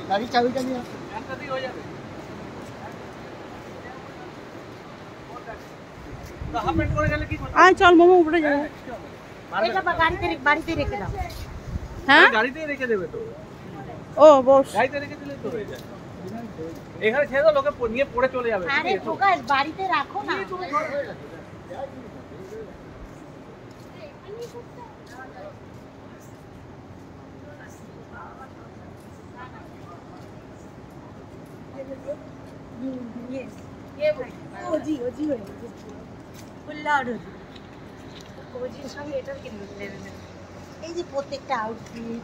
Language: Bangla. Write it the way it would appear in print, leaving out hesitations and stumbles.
গাড়ি চাবিটা নিয়ে হয়ে যাবে। আয় চল মোমো উপরে যাবে। বাড়িতে রেখে দাও। হ্যাঁ গাড়িতেই রেখে দেবে তো। ও বস গাড়িতে রেখে দিলে তো হয়ে যায়। এখানে ছেড়ে দাও, লোকে নিয়ে পড়ে চলে যাবে। আরে প্রকাশ বাড়িতে রাখো না। এই যে প্রত্যেকটা আউটফিট